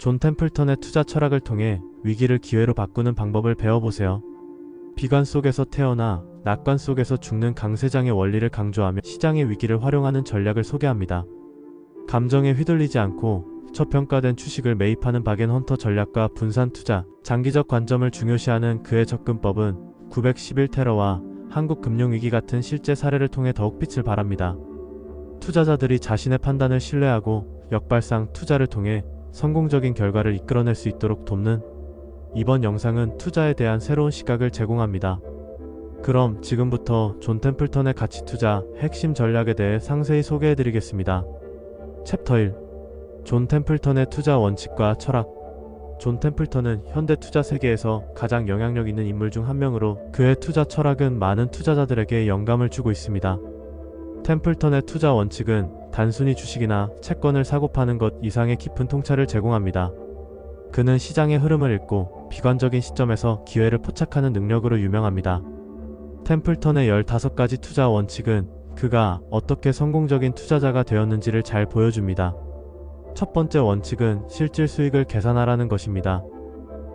존 템플턴의 투자 철학을 통해 위기를 기회로 바꾸는 방법을 배워보세요. 비관 속에서 태어나 낙관 속에서 죽는 강세장의 원리를 강조하며 시장의 위기를 활용하는 전략을 소개합니다. 감정에 휘둘리지 않고 저평가된 주식을 매입하는 바겐헌터 전략과 분산 투자, 장기적 관점을 중요시하는 그의 접근법은 911테러와 한국 금융위기 같은 실제 사례를 통해 더욱 빛을 발합니다. 투자자들이 자신의 판단을 신뢰하고 역발상 투자를 통해 성공적인 결과를 이끌어낼 수 있도록 돕는 이번 영상은 투자에 대한 새로운 시각을 제공합니다. 그럼 지금부터 존 템플턴의 가치 투자 핵심 전략에 대해 상세히 소개해드리겠습니다. 챕터 1. 존 템플턴의 투자 원칙과 철학. 존 템플턴은 현대 투자 세계에서 가장 영향력 있는 인물 중 한 명으로 그의 투자 철학은 많은 투자자들에게 영감을 주고 있습니다. 템플턴의 투자 원칙은 단순히 주식이나 채권을 사고 파는 것 이상의 깊은 통찰을 제공합니다. 그는 시장의 흐름을 읽고 비관적인 시점에서 기회를 포착하는 능력으로 유명합니다. 템플턴의 15가지 투자 원칙은 그가 어떻게 성공적인 투자자가 되었는지를 잘 보여줍니다. 첫 번째 원칙은 실질 수익을 계산하라는 것입니다.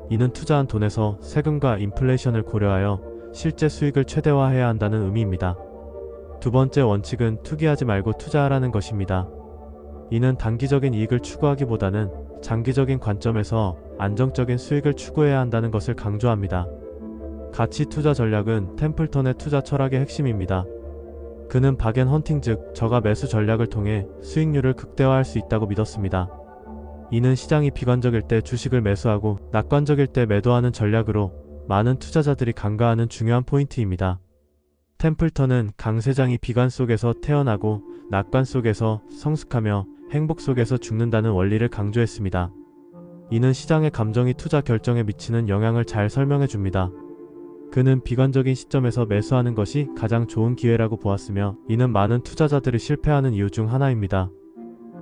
이는 투자한 돈에서 세금과 인플레이션을 고려하여 실제 수익을 최대화해야 한다는 의미입니다. 두 번째 원칙은 투기하지 말고 투자하라는 것입니다. 이는 단기적인 이익을 추구하기보다는 장기적인 관점에서 안정적인 수익을 추구해야 한다는 것을 강조합니다. 가치 투자 전략은 템플턴의 투자 철학의 핵심입니다. 그는 바겐헌팅 즉 저가 매수 전략을 통해 수익률을 극대화할 수 있다고 믿었습니다. 이는 시장이 비관적일 때 주식을 매수하고 낙관적일 때 매도하는 전략으로 많은 투자자들이 간과하는 중요한 포인트입니다. 템플턴은 강세장이 비관 속에서 태어나고 낙관 속에서 성숙하며 행복 속에서 죽는다는 원리를 강조했습니다. 이는 시장의 감정이 투자 결정에 미치는 영향을 잘 설명해 줍니다. 그는 비관적인 시점에서 매수하는 것이 가장 좋은 기회라고 보았으며 이는 많은 투자자들이 실패하는 이유 중 하나입니다.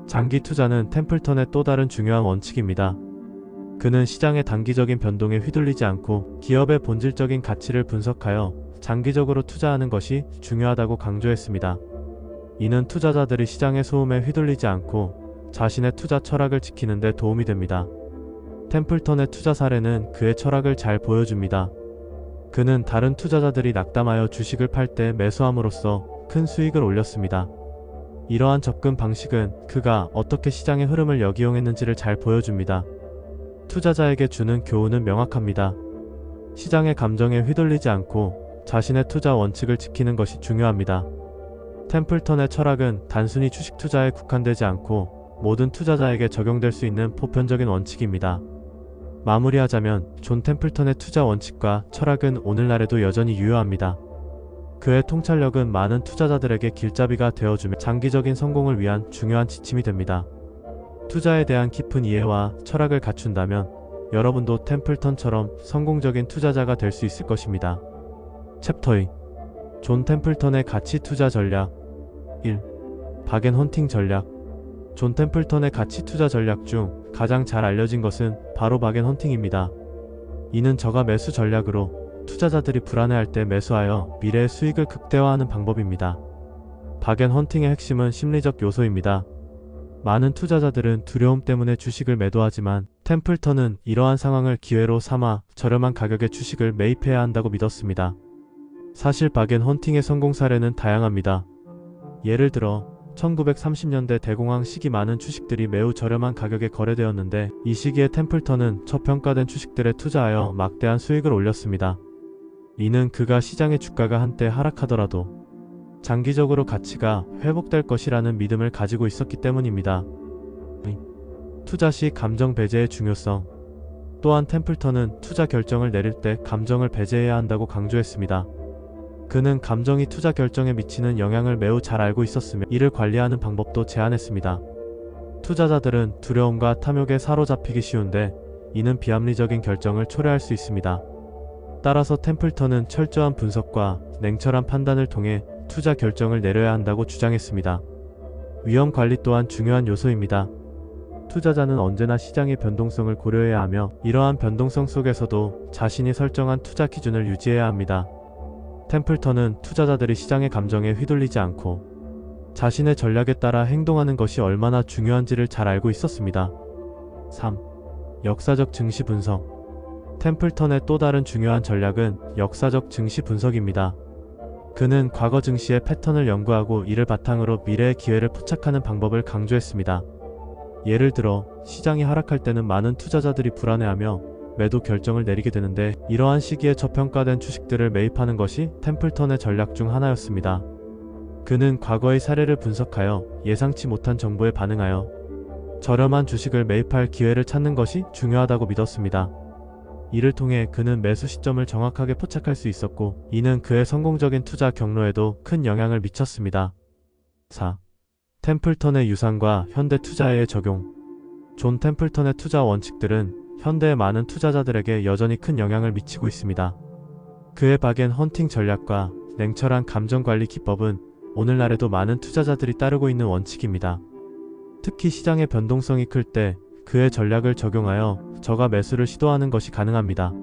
장기 투자는 템플턴의 또 다른 중요한 원칙입니다. 그는 시장의 단기적인 변동에 휘둘리지 않고 기업의 본질적인 가치를 분석하여 장기적으로 투자하는 것이 중요하다고 강조했습니다. 이는 투자자들이 시장의 소음에 휘둘리지 않고 자신의 투자 철학을 지키는 데 도움이 됩니다. 템플턴의 투자 사례는 그의 철학을 잘 보여줍니다. 그는 다른 투자자들이 낙담하여 주식을 팔 때 매수함으로써 큰 수익을 올렸습니다. 이러한 접근 방식은 그가 어떻게 시장의 흐름을 역이용했는지를 잘 보여줍니다. 투자자에게 주는 교훈은 명확합니다. 시장의 감정에 휘둘리지 않고 자신의 투자 원칙을 지키는 것이 중요합니다. 템플턴의 철학은 단순히 주식 투자에 국한되지 않고 모든 투자자에게 적용될 수 있는 보편적인 원칙입니다. 마무리하자면 존 템플턴의 투자 원칙과 철학은 오늘날에도 여전히 유효합니다. 그의 통찰력은 많은 투자자들에게 길잡이가 되어주며 장기적인 성공을 위한 중요한 지침이 됩니다. 투자에 대한 깊은 이해와 철학을 갖춘다면 여러분도 템플턴처럼 성공적인 투자자가 될 수 있을 것입니다. 챕터 2. 존 템플턴의 가치 투자 전략. 1. 바겐헌팅 전략. 존 템플턴의 가치 투자 전략 중 가장 잘 알려진 것은 바로 바겐헌팅입니다. 이는 저가 매수 전략으로 투자자들이 불안해할 때 매수하여 미래의 수익을 극대화하는 방법입니다. 바겐헌팅의 핵심은 심리적 요소입니다. 많은 투자자들은 두려움 때문에 주식을 매도하지만 템플턴은 이러한 상황을 기회로 삼아 저렴한 가격에 주식을 매입해야 한다고 믿었습니다. 사실 바겐헌팅의 성공 사례는 다양합니다. 예를 들어 1930년대 대공황 시기 많은 주식들이 매우 저렴한 가격에 거래되었는데 이 시기에 템플턴은 저평가된 주식들에 투자하여 막대한 수익을 올렸습니다. 이는 그가 시장의 주가가 한때 하락하더라도 장기적으로 가치가 회복될 것이라는 믿음을 가지고 있었기 때문입니다. 투자 시 감정 배제의 중요성. 또한 템플턴은 투자 결정을 내릴 때 감정을 배제해야 한다고 강조했습니다. 그는 감정이 투자 결정에 미치는 영향을 매우 잘 알고 있었으며 이를 관리하는 방법도 제안했습니다. 투자자들은 두려움과 탐욕에 사로잡히기 쉬운데 이는 비합리적인 결정을 초래할 수 있습니다. 따라서 템플턴은 철저한 분석과 냉철한 판단을 통해 투자 결정을 내려야 한다고 주장했습니다. 위험 관리 또한 중요한 요소입니다. 투자자는 언제나 시장의 변동성을 고려해야 하며 이러한 변동성 속에서도 자신이 설정한 투자 기준을 유지해야 합니다. 템플턴은 투자자들이 시장의 감정에 휘둘리지 않고 자신의 전략에 따라 행동하는 것이 얼마나 중요한지를 잘 알고 있었습니다. 3. 역사적 증시 분석. 템플턴의 또 다른 중요한 전략은 역사적 증시 분석입니다. 그는 과거 증시의 패턴을 연구하고 이를 바탕으로 미래의 기회를 포착하는 방법을 강조했습니다. 예를 들어 시장이 하락할 때는 많은 투자자들이 불안해하며 매도 결정을 내리게 되는데, 이러한 시기에 저평가된 주식들을 매입하는 것이 템플턴의 전략 중 하나였습니다. 그는 과거의 사례를 분석하여 예상치 못한 정보에 반응하여 저렴한 주식을 매입할 기회를 찾는 것이 중요하다고 믿었습니다. 이를 통해 그는 매수 시점을 정확하게 포착할 수 있었고, 이는 그의 성공적인 투자 경로에도 큰 영향을 미쳤습니다. 4. 템플턴의 유산과 현대 투자에 적용. 존 템플턴의 투자 원칙들은 현대의 많은 투자자들에게 여전히 큰 영향을 미치고 있습니다. 그의 바겐 헌팅 전략과 냉철한 감정관리 기법은 오늘날에도 많은 투자자들이 따르고 있는 원칙입니다. 특히 시장의 변동성이 클 때 그의 전략을 적용하여 저가 매수를 시도하는 것이 가능합니다.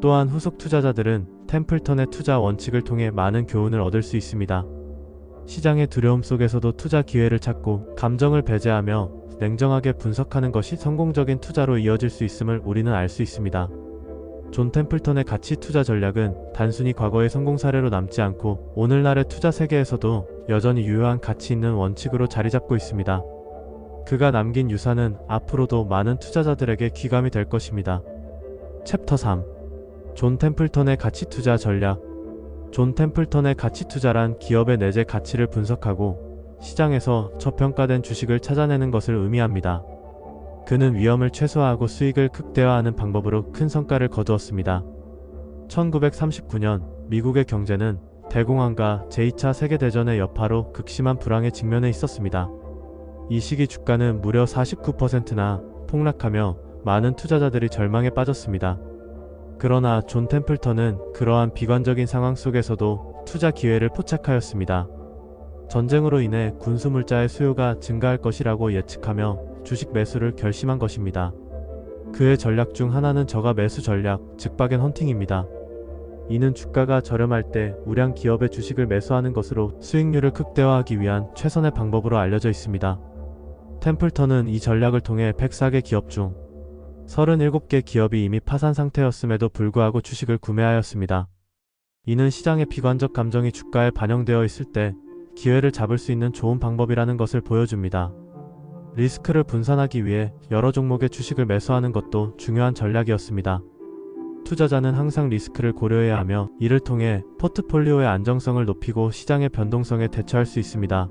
또한 후속 투자자들은 템플턴의 투자 원칙을 통해 많은 교훈을 얻을 수 있습니다. 시장의 두려움 속에서도 투자 기회를 찾고 감정을 배제하며 냉정하게 분석하는 것이 성공적인 투자로 이어질 수 있음을 우리는 알 수 있습니다. 존 템플턴의 가치 투자 전략은 단순히 과거의 성공 사례로 남지 않고 오늘날의 투자 세계에서도 여전히 유효한 가치 있는 원칙으로 자리 잡고 있습니다. 그가 남긴 유산은 앞으로도 많은 투자자들에게 귀감이 될 것입니다. 챕터 3. 존 템플턴의 가치 투자 전략. 존 템플턴의 가치 투자란 기업의 내재 가치를 분석하고 시장에서 저평가된 주식을 찾아내는 것을 의미합니다. 그는 위험을 최소화하고 수익을 극대화하는 방법으로 큰 성과를 거두었습니다. 1939년 미국의 경제는 대공황과 제2차 세계대전의 여파로 극심한 불황에 직면해 있었습니다. 이 시기 주가는 무려 49%나 폭락하며 많은 투자자들이 절망에 빠졌습니다. 그러나 존 템플턴은 그러한 비관적인 상황 속에서도 투자 기회를 포착하였습니다. 전쟁으로 인해 군수물자의 수요가 증가할 것이라고 예측하며 주식 매수를 결심한 것입니다. 그의 전략 중 하나는 저가 매수 전략, 즉 바겐 헌팅입니다. 이는 주가가 저렴할 때 우량 기업의 주식을 매수하는 것으로 수익률을 극대화하기 위한 최선의 방법으로 알려져 있습니다. 템플턴은 이 전략을 통해 104개 기업 중 37개 기업이 이미 파산 상태였음에도 불구하고 주식을 구매하였습니다. 이는 시장의 비관적 감정이 주가에 반영되어 있을 때 기회를 잡을 수 있는 좋은 방법이라는 것을 보여줍니다. 리스크를 분산하기 위해 여러 종목의 주식을 매수하는 것도 중요한 전략이었습니다. 투자자는 항상 리스크를 고려해야 하며 이를 통해 포트폴리오의 안정성을 높이고 시장의 변동성에 대처할 수 있습니다.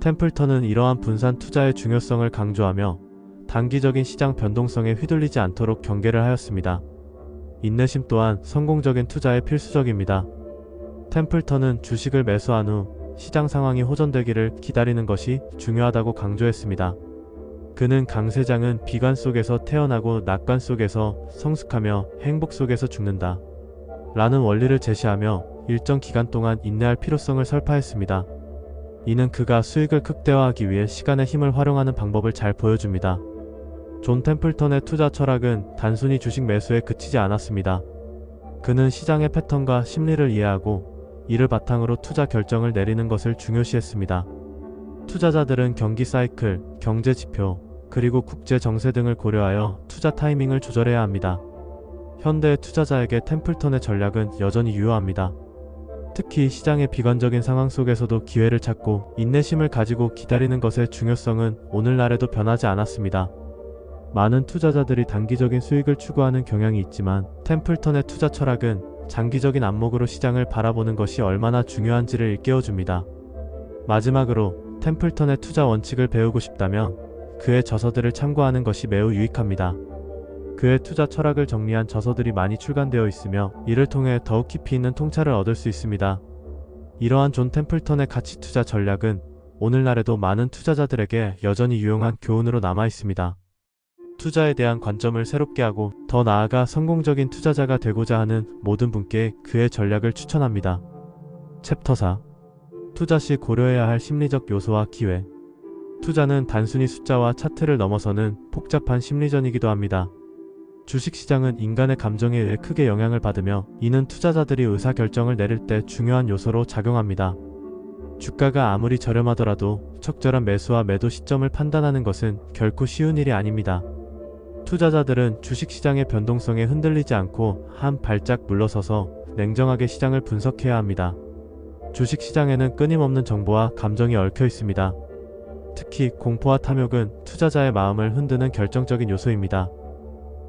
템플턴은 이러한 분산 투자의 중요성을 강조하며 단기적인 시장 변동성에 휘둘리지 않도록 경계를 하였습니다. 인내심 또한 성공적인 투자에 필수적입니다. 템플턴은 주식을 매수한 후 시장 상황이 호전되기를 기다리는 것이 중요하다고 강조했습니다. 그는 강세장은 비관 속에서 태어나고 낙관 속에서 성숙하며 행복 속에서 죽는다 라는 원리를 제시하며 일정 기간 동안 인내할 필요성을 설파했습니다. 이는 그가 수익을 극대화하기 위해 시간의 힘을 활용하는 방법을 잘 보여줍니다. 존 템플턴의 투자 철학은 단순히 주식 매수에 그치지 않았습니다. 그는 시장의 패턴과 심리를 이해하고 이를 바탕으로 투자 결정을 내리는 것을 중요시했습니다. 투자자들은 경기 사이클, 경제 지표, 그리고 국제 정세 등을 고려하여 투자 타이밍을 조절해야 합니다. 현대의 투자자에게 템플턴의 전략은 여전히 유효합니다. 특히 시장의 비관적인 상황 속에서도 기회를 찾고 인내심을 가지고 기다리는 것의 중요성은 오늘날에도 변하지 않았습니다. 많은 투자자들이 단기적인 수익을 추구하는 경향이 있지만 템플턴의 투자 철학은 장기적인 안목으로 시장을 바라보는 것이 얼마나 중요한지를 일깨워줍니다. 마지막으로 템플턴의 투자 원칙을 배우고 싶다면 그의 저서들을 참고하는 것이 매우 유익합니다. 그의 투자 철학을 정리한 저서들이 많이 출간되어 있으며 이를 통해 더욱 깊이 있는 통찰을 얻을 수 있습니다. 이러한 존 템플턴의 가치 투자 전략은 오늘날에도 많은 투자자들에게 여전히 유용한 교훈으로 남아 있습니다. 투자에 대한 관점을 새롭게 하고 더 나아가 성공적인 투자자가 되고자 하는 모든 분께 그의 전략을 추천합니다. 챕터 4. 투자 시 고려해야 할 심리적 요소와 기회. 투자는 단순히 숫자와 차트를 넘어서는 복잡한 심리전이기도 합니다. 주식시장은 인간의 감정에 의해 크게 영향을 받으며 이는 투자자들이 의사결정을 내릴 때 중요한 요소로 작용합니다. 주가가 아무리 저렴하더라도 적절한 매수와 매도 시점을 판단하는 것은 결코 쉬운 일이 아닙니다. 투자자들은 주식시장의 변동성에 흔들리지 않고 한 발짝 물러서서 냉정하게 시장을 분석해야 합니다. 주식시장에는 끊임없는 정보와 감정이 얽혀 있습니다. 특히 공포와 탐욕은 투자자의 마음을 흔드는 결정적인 요소입니다.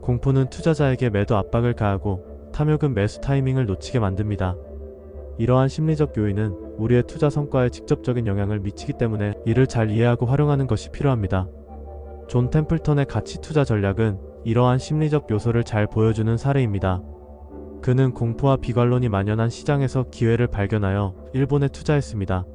공포는 투자자에게 매도 압박을 가하고 탐욕은 매수 타이밍을 놓치게 만듭니다. 이러한 심리적 요인은 우리의 투자 성과에 직접적인 영향을 미치기 때문에 이를 잘 이해하고 활용하는 것이 필요합니다. 존 템플턴의 가치 투자 전략은 이러한 심리적 요소를 잘 보여주는 사례입니다. 그는 공포와 비관론이 만연한 시장에서 기회를 발견하여 일본에 투자했습니다.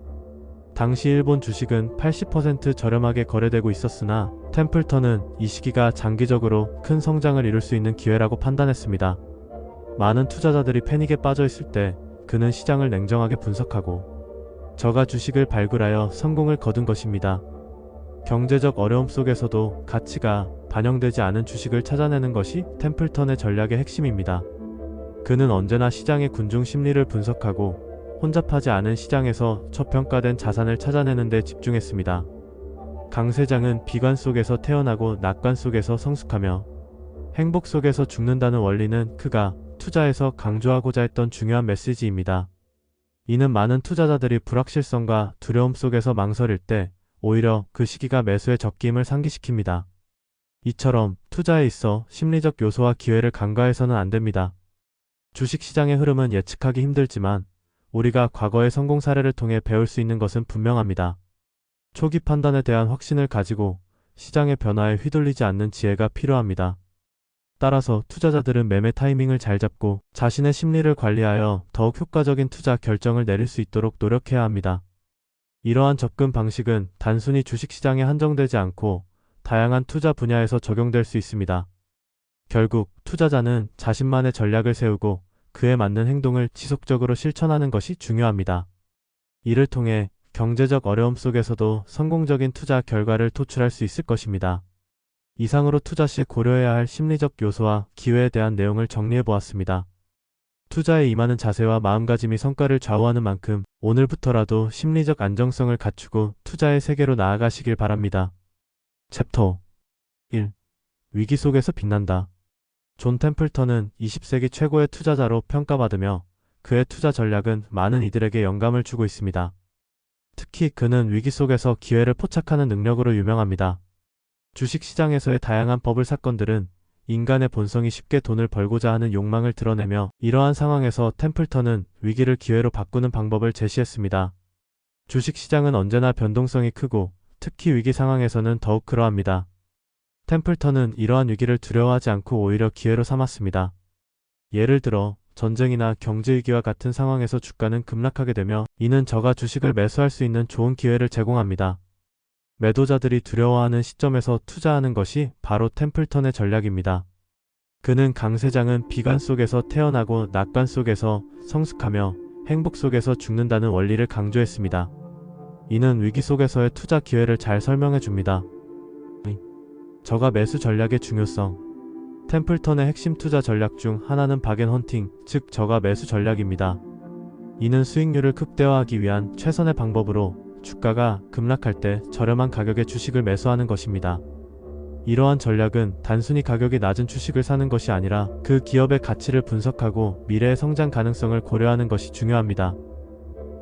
당시 일본 주식은 80% 저렴하게 거래되고 있었으나 템플턴은 이 시기가 장기적으로 큰 성장을 이룰 수 있는 기회라고 판단했습니다. 많은 투자자들이 패닉에 빠져 있을 때 그는 시장을 냉정하게 분석하고 저가 주식을 발굴하여 성공을 거둔 것입니다. 경제적 어려움 속에서도 가치가 반영되지 않은 주식을 찾아내는 것이 템플턴의 전략의 핵심입니다. 그는 언제나 시장의 군중 심리를 분석하고 혼잡하지 않은 시장에서 저평가된 자산을 찾아내는 데 집중했습니다. 강 세장은 비관 속에서 태어나고 낙관 속에서 성숙하며 행복 속에서 죽는다는 원리는 그가 투자에서 강조하고자 했던 중요한 메시지입니다. 이는 많은 투자자들이 불확실성과 두려움 속에서 망설일 때 오히려 그 시기가 매수의 적기임을 상기시킵니다. 이처럼 투자에 있어 심리적 요소와 기회를 간과해서는 안 됩니다. 주식시장의 흐름은 예측하기 힘들지만 우리가 과거의 성공 사례를 통해 배울 수 있는 것은 분명합니다. 초기 판단에 대한 확신을 가지고 시장의 변화에 휘둘리지 않는 지혜가 필요합니다. 따라서 투자자들은 매매 타이밍을 잘 잡고 자신의 심리를 관리하여 더욱 효과적인 투자 결정을 내릴 수 있도록 노력해야 합니다. 이러한 접근 방식은 단순히 주식시장에 한정되지 않고 다양한 투자 분야에서 적용될 수 있습니다. 결국 투자자는 자신만의 전략을 세우고 그에 맞는 행동을 지속적으로 실천하는 것이 중요합니다. 이를 통해 경제적 어려움 속에서도 성공적인 투자 결과를 도출할 수 있을 것입니다. 이상으로 투자 시 고려해야 할 심리적 요소와 기회에 대한 내용을 정리해 보았습니다. 투자에 임하는 자세와 마음가짐이 성과를 좌우하는 만큼 오늘부터라도 심리적 안정성을 갖추고 투자의 세계로 나아가시길 바랍니다. 챕터 1. 위기 속에서 빛난다. 존 템플턴은 20세기 최고의 투자자로 평가받으며 그의 투자 전략은 많은 이들에게 영감을 주고 있습니다. 특히 그는 위기 속에서 기회를 포착하는 능력으로 유명합니다. 주식시장에서의 다양한 버블 사건들은 인간의 본성이 쉽게 돈을 벌고자 하는 욕망을 드러내며 이러한 상황에서 템플턴은 위기를 기회로 바꾸는 방법을 제시했습니다. 주식시장은 언제나 변동성이 크고 특히 위기 상황에서는 더욱 그러합니다. 템플턴은 이러한 위기를 두려워하지 않고 오히려 기회로 삼았습니다. 예를 들어 전쟁이나 경제위기와 같은 상황에서 주가는 급락하게 되며 이는 저가 주식을 매수할 수 있는 좋은 기회를 제공합니다. 매도자들이 두려워하는 시점에서 투자하는 것이 바로 템플턴의 전략입니다. 그는 강세장은 비관 속에서 태어나고 낙관 속에서 성숙하며 행복 속에서 죽는다는 원리를 강조했습니다. 이는 위기 속에서의 투자 기회를 잘 설명해 줍니다. 저가 매수 전략의 중요성. 템플턴의 핵심 투자 전략 중 하나는 바겐헌팅, 즉 저가 매수 전략입니다. 이는 수익률을 극대화하기 위한 최선의 방법으로 주가가 급락할 때 저렴한 가격의 주식을 매수하는 것입니다. 이러한 전략은 단순히 가격이 낮은 주식을 사는 것이 아니라 그 기업의 가치를 분석하고 미래의 성장 가능성을 고려하는 것이 중요합니다.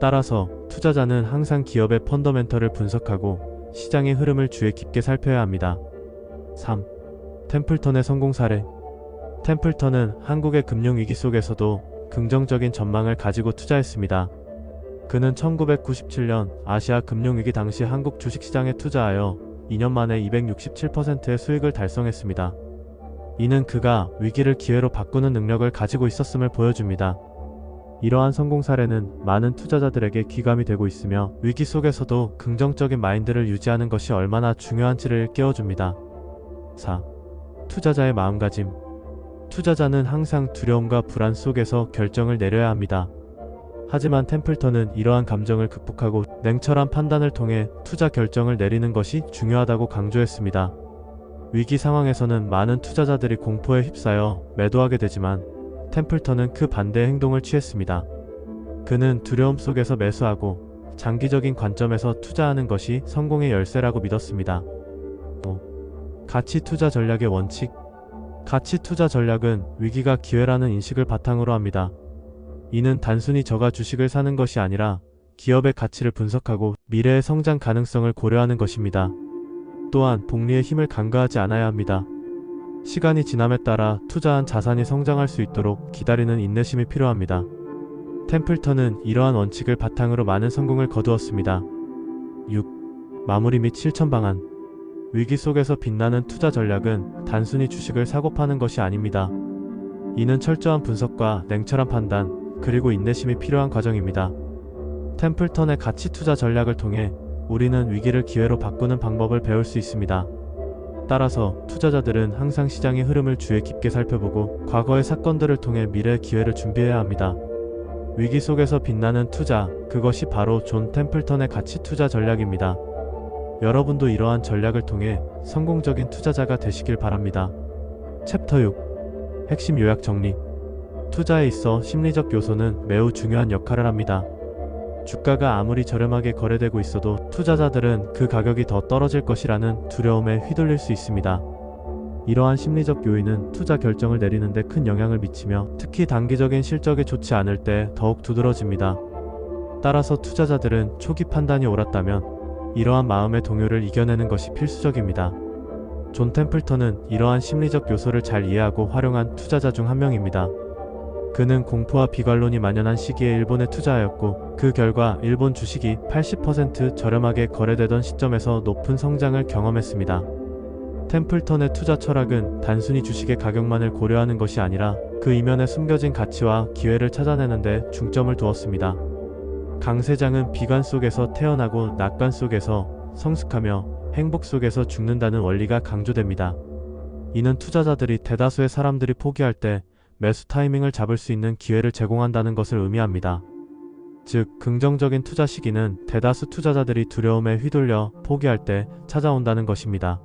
따라서 투자자는 항상 기업의 펀더멘털을 분석하고 시장의 흐름을 주의 깊게 살펴야 합니다. 3. 템플턴의 성공 사례. 템플턴은 한국의 금융위기 속에서도 긍정적인 전망을 가지고 투자했습니다. 그는 1997년 아시아 금융위기 당시 한국 주식시장에 투자하여 2년 만에 267%의 수익을 달성했습니다. 이는 그가 위기를 기회로 바꾸는 능력을 가지고 있었음을 보여줍니다. 이러한 성공 사례는 많은 투자자들에게 귀감이 되고 있으며 위기 속에서도 긍정적인 마인드를 유지하는 것이 얼마나 중요한지를 깨워줍니다. 4. 투자자의 마음가짐. 투자자는 항상 두려움과 불안 속에서 결정을 내려야 합니다. 하지만 템플턴은 이러한 감정을 극복하고 냉철한 판단을 통해 투자 결정을 내리는 것이 중요하다고 강조했습니다. 위기 상황에서는 많은 투자자들이 공포에 휩싸여 매도하게 되지만 템플턴은 그 반대의 행동을 취했습니다. 그는 두려움 속에서 매수하고 장기적인 관점에서 투자하는 것이 성공의 열쇠라고 믿었습니다. 5. 가치 투자 전략의 원칙. 가치 투자 전략은 위기가 기회라는 인식을 바탕으로 합니다. 이는 단순히 저가 주식을 사는 것이 아니라 기업의 가치를 분석하고 미래의 성장 가능성을 고려하는 것입니다. 또한 복리의 힘을 간과하지 않아야 합니다. 시간이 지남에 따라 투자한 자산이 성장할 수 있도록 기다리는 인내심이 필요합니다. 템플턴은 이러한 원칙을 바탕으로 많은 성공을 거두었습니다. 6. 마무리 및 실천 방안. 위기 속에서 빛나는 투자 전략은 단순히 주식을 사고 파는 것이 아닙니다. 이는 철저한 분석과 냉철한 판단, 그리고 인내심이 필요한 과정입니다. 템플턴의 가치 투자 전략을 통해 우리는 위기를 기회로 바꾸는 방법을 배울 수 있습니다. 따라서 투자자들은 항상 시장의 흐름을 주의 깊게 살펴보고 과거의 사건들을 통해 미래의 기회를 준비해야 합니다. 위기 속에서 빛나는 투자, 그것이 바로 존 템플턴의 가치 투자 전략입니다. 여러분도 이러한 전략을 통해 성공적인 투자자가 되시길 바랍니다. 챕터 6. 핵심 요약 정리. 투자에 있어 심리적 요소는 매우 중요한 역할을 합니다. 주가가 아무리 저렴하게 거래되고 있어도 투자자들은 그 가격이 더 떨어질 것이라는 두려움에 휘둘릴 수 있습니다. 이러한 심리적 요인은 투자 결정을 내리는데 큰 영향을 미치며 특히 단기적인 실적이 좋지 않을 때 더욱 두드러집니다. 따라서 투자자들은 초기 판단이 옳았다면 이러한 마음의 동요를 이겨내는 것이 필수적입니다. 존 템플턴은 이러한 심리적 요소를 잘 이해하고 활용한 투자자 중 한 명입니다. 그는 공포와 비관론이 만연한 시기에 일본에 투자하였고 그 결과 일본 주식이 80% 저렴하게 거래되던 시점에서 높은 성장을 경험했습니다. 템플턴의 투자 철학은 단순히 주식의 가격만을 고려하는 것이 아니라 그 이면에 숨겨진 가치와 기회를 찾아내는 데 중점을 두었습니다. 강세장은 비관 속에서 태어나고 낙관 속에서 성숙하며 행복 속에서 죽는다는 원리가 강조됩니다. 이는 투자자들이 대다수의 사람들이 포기할 때 매수 타이밍을 잡을 수 있는 기회를 제공한다는 것을 의미합니다. 즉, 긍정적인 투자 시기는 대다수 투자자들이 두려움에 휘둘려 포기할 때 찾아온다는 것입니다.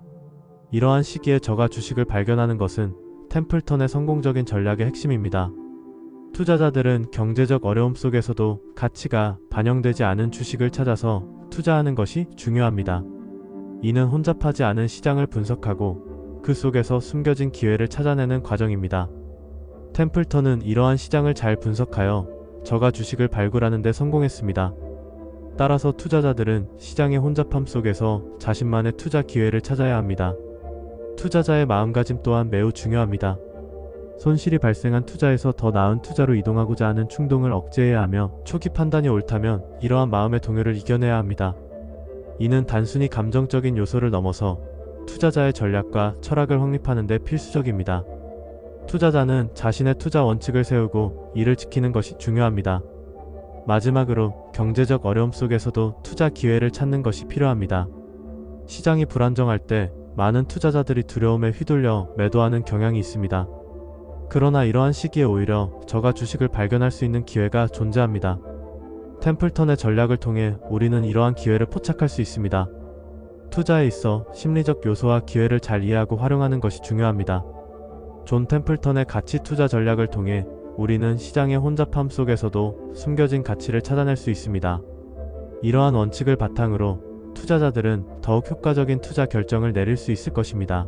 이러한 시기에 저가 주식을 발견하는 것은 템플턴의 성공적인 전략의 핵심입니다. 투자자들은 경제적 어려움 속에서도 가치가 반영되지 않은 주식을 찾아서 투자하는 것이 중요합니다. 이는 혼잡하지 않은 시장을 분석하고 그 속에서 숨겨진 기회를 찾아내는 과정입니다. 템플턴은 이러한 시장을 잘 분석하여 저가 주식을 발굴하는 데 성공했습니다. 따라서 투자자들은 시장의 혼잡함 속에서 자신만의 투자 기회를 찾아야 합니다. 투자자의 마음가짐 또한 매우 중요합니다. 손실이 발생한 투자에서 더 나은 투자로 이동하고자 하는 충동을 억제해야 하며 초기 판단이 옳다면 이러한 마음의 동요를 이겨내야 합니다. 이는 단순히 감정적인 요소를 넘어서 투자자의 전략과 철학을 확립하는 데 필수적입니다. 투자자는 자신의 투자 원칙을 세우고 이를 지키는 것이 중요합니다. 마지막으로 경제적 어려움 속에서도 투자 기회를 찾는 것이 필요합니다. 시장이 불안정할 때 많은 투자자들이 두려움에 휘둘려 매도하는 경향이 있습니다. 그러나 이러한 시기에 오히려 저가 주식을 발견할 수 있는 기회가 존재합니다. 템플턴의 전략을 통해 우리는 이러한 기회를 포착할 수 있습니다. 투자에 있어 심리적 요소와 기회를 잘 이해하고 활용하는 것이 중요합니다. 존 템플턴의 가치 투자 전략을 통해 우리는 시장의 혼잡함 속에서도 숨겨진 가치를 찾아낼 수 있습니다. 이러한 원칙을 바탕으로 투자자들은 더욱 효과적인 투자 결정을 내릴 수 있을 것입니다.